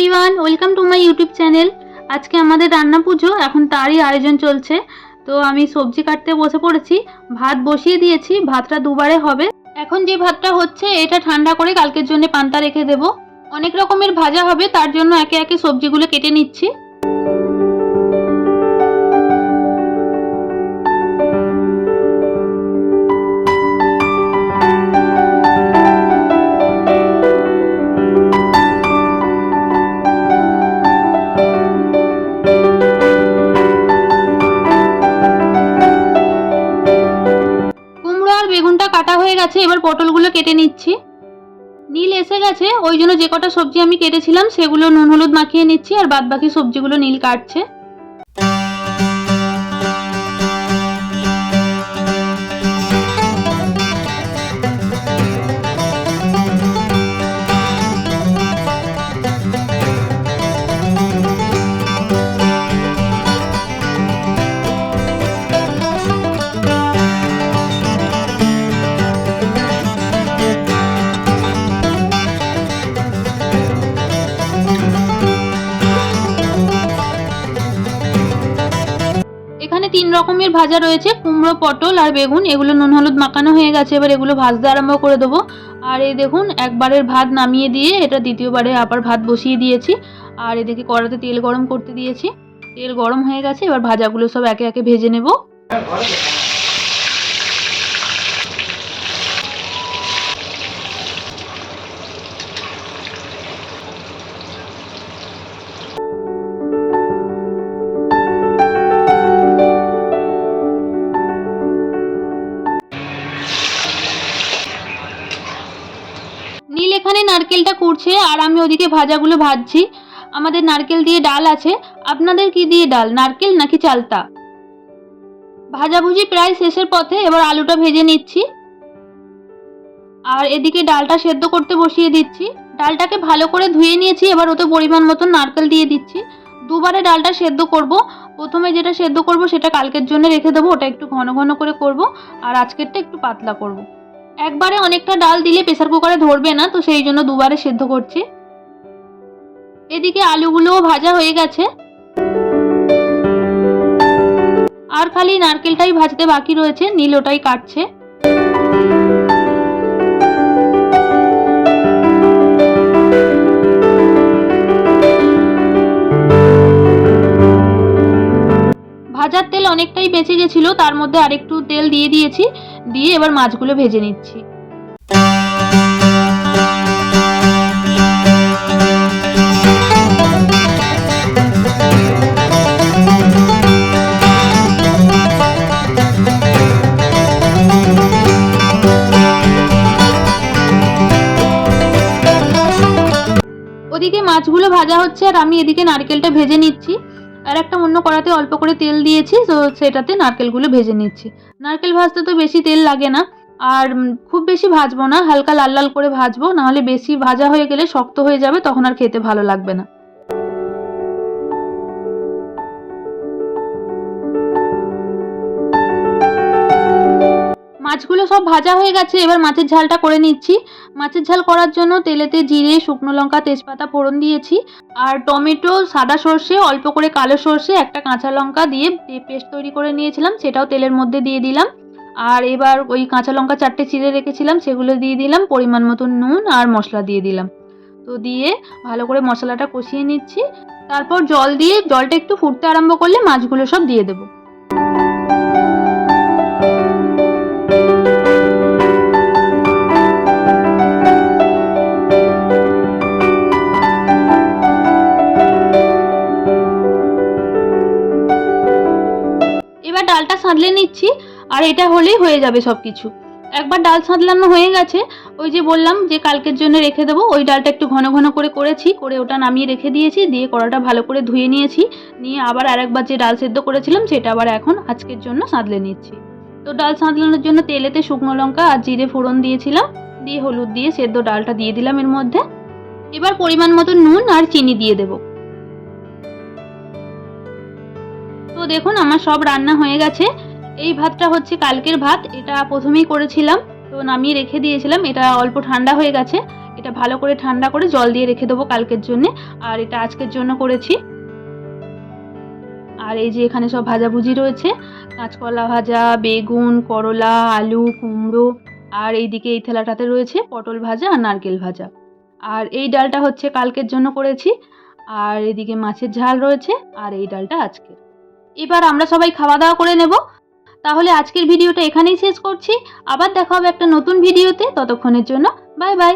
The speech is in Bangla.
Everyone, welcome to my YouTube channel. আজকে আমাদের রান্না পুজো, এখন তারই আয়োজন চলছে। তো আমি সবজি কাটতে বসে পড়েছি, ভাত বসিয়ে দিয়েছি, ভাতটা দুবারে হবে। এখন যে ভাতটা হচ্ছে এটা ঠান্ডা করে কালকের জন্য পান্তা রেখে দেব। অনেক রকমের ভাজা হবে, তার জন্য একে একে সবজিগুলো কেটে নিচ্ছি। বেগুনটা কাটা হয়ে গেছে, এবার পটলগুলো কেটে নিচ্ছি। নীল এসে গেছে, ওই জন্য যে কটা সবজি আমি কেটেছিলাম সেগুলো নুন হলুদ মাখিয়ে নিচ্ছি, আর বাদ বাকি সবজিগুলো নীল কাটছে। এখানে 3 রকমের ভাজা রয়েছে, কুমড়ো, পটল আর বেগুন। এগুলো নুন হলুদ মাখানো হয়ে গেছে, এবার এগুলো ভাজতে আরম্ভ করে দেবো। আর এই দেখুন, একবারের ভাত নামিয়ে দিয়ে এটা দ্বিতীয়বারে আবার ভাত বসিয়ে দিয়েছি। আর এদিকে কড়াতে তেল গরম করতে দিয়েছি, তেল গরম হয়ে গেছে, এবার ভাজাগুলো সব একে একে ভেজে নেব। নীল এখানে নারকেলটা কুড়ছে, আর আমি ওদিকে ভাজাগুলো ভাজছি। আমাদের নারকেল দিয়ে ডাল আছে, আপনাদের কি দিয়ে ডাল, নারকেল নাকি চালতা? ভাজাভুজি প্রায় শেষের পথে, এবার আলুটা ভেজে নিচ্ছি। আর এদিকে ডালটা সেদ্ধ করতে বসিয়ে দিচ্ছি। ডালটাকে ভালো করে ধুয়ে নিয়েছি, এবার ওতে পরিমাণ মতো নারকেল দিয়ে দিচ্ছি। দুবারে ডালটা সেদ্ধ করব। প্রথমে যেটা সেদ্ধ করব সেটা কালকের জন্য রেখে দেবো, ওটা একটু ঘন ঘন করে করব, আর আজকেরটা একটু পাতলা করব। একবারে অনেকটা ডাল দিলে প্রেসার কুকারে ধরবে না, তো সেই জন্য দুবারে সেদ্ধ করছি। এদিকে আলুগুলোও ভাজা হয়ে গেছে, আর খালি নারকেলটাই ভাজতে বাকি রয়েছে, নীল ওটাই কাটছে। ভাজার তেল অনেকটাই বেঁচে গেছিল, তার মধ্যে আরেকটু তেল দিয়ে দিয়েছি, দিয়ে এবার মাছগুলো ভেজে নিচ্ছি। ওদিকে মাছগুলো ভাজা হচ্ছে, আর আমি এদিকে নারকেলটা ভেজে নিচ্ছি। আর একটা অন্য কড়াতে অল্প করে তেল দিয়েছি, তো সেটাতে নারকেলগুলো ভেজে নিচ্ছি। নারকেল ভাজতে তো বেশি তেল লাগে না, আর খুব বেশি ভাজবো না, হালকা লাল লাল করে ভাজবো, নাহলে বেশি ভাজা হয়ে গেলে শক্ত হয়ে যাবে, তখন আর খেতে ভালো লাগবে না। মাছগুলো সব ভাজা হয়ে গেছে, এবার মাছের ঝালটা করে নিচ্ছি। মাছের ঝাল করার জন্য তেলেতে জিরে, শুকনো লঙ্কা, তেজপাতা ফোড়ন দিয়েছি, আর টমেটো, সাদা সর্ষে, অল্প করে কালো সর্ষে, একটা কাঁচা লঙ্কা দিয়ে পেস্ট তৈরি করে নিয়েছিলাম, সেটাও তেলের মধ্যে দিয়ে দিলাম। আর এবার ওই কাঁচা লঙ্কা 4টে চিড়ে রেখেছিলাম, সেগুলো দিয়ে দিলাম, পরিমাণ মতো নুন আর মশলা দিয়ে দিলাম। তো দিয়ে ভালো করে মশলাটা কষিয়ে নিচ্ছি। তারপর জল দিয়ে, জলটা একটু ফুটতে আরম্ভ করলে মাছগুলো সব দিয়ে দেবো। এবার ডালটা সাঁতলে নিচ্ছি, আর এটা হলেই হয়ে যাবে সবকিছু। একবার ডাল সাঁতলানো হয়ে গেছে, ওই যে বললাম যে কালকের জন্য রেখে দেবো, ওই ডালটা একটু ঘন ঘন করে করেছি, করে ওটা নামিয়ে রেখে দিয়েছি, দিয়ে কড়াটা ভালো করে ধুয়ে নিয়েছি, নিয়ে আবার আরেকবার যে ডাল সেদ্ধ করেছিলাম সেটা আবার এখন আজকের জন্য সাঁতলে নিচ্ছি। তো ডাল সাঁতলানোর জন্য তেলেতে শুকনো লঙ্কা আর জিরে ফোড়ন দিয়েছিলাম, দিয়ে হলুদ দিয়ে সেদ্ধ ডালটা দিয়ে দিলাম এর মধ্যে। এবার পরিমাণ মতো নুন আর চিনি দিয়ে দেবো। তো দেখুন, আমার সব রান্না হয়ে গেছে। এই ভাতটা হচ্ছে কালকের ভাত, এটা প্রথমেই করেছিলাম, তো নামিয়ে রেখে দিয়েছিলাম, এটা অল্প ঠান্ডা হয়ে গেছে। এটা ভালো করে ঠান্ডা করে জল দিয়ে রেখে দেবো কালকের জন্যে। আর এটা আজকের জন্য করেছি। আর এই যে এখানে সব ভাজাভুজি রয়েছে, কাঁচকলা ভাজা, বেগুন, করলা, আলু, কুমড়ো, আর এইদিকে এই থালাটাতে রয়েছে পটল ভাজা আর নারকেল ভাজা। আর এই ডালটা হচ্ছে কালকের জন্য করেছি। আর এদিকে মাছের ঝাল রয়েছে, আর এই ডালটা আজকে। এবার আমরা সবাই খাওয়া দাওয়া করে নেব। তাহলে আজকের ভিডিওটা এখানেই শেষ করছি। আবার দেখা হবে একটা নতুন ভিডিওতে। ততক্ষণের জন্য বাই বাই।